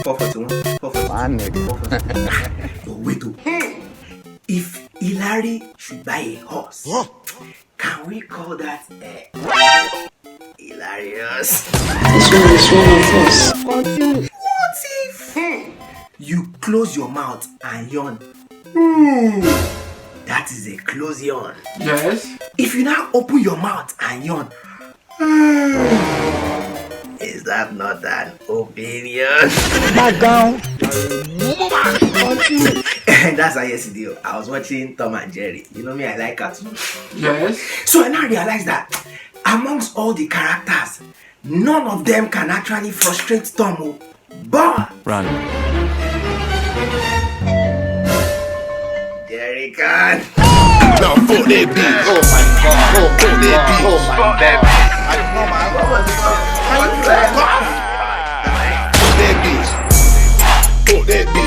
441. 441. But wait, if Hilary should buy a horse, can we call that hilarious? This one is one of us. What if you close your mouth and yawn? That is a close yawn. Yes. If you now open your mouth and yawn, is that not an opinion? Back down. That's how yesterday I was watching Tom and Jerry. You know me, I like cartoons. Yes. So I now realized that amongst all the characters, none of them can actually frustrate Tom. But Run. Jerry can. Now fuck that bitch. Oh my god. Oh, fuck that bitch. Oh my god. Fuck that bitch. Fuck that bitch.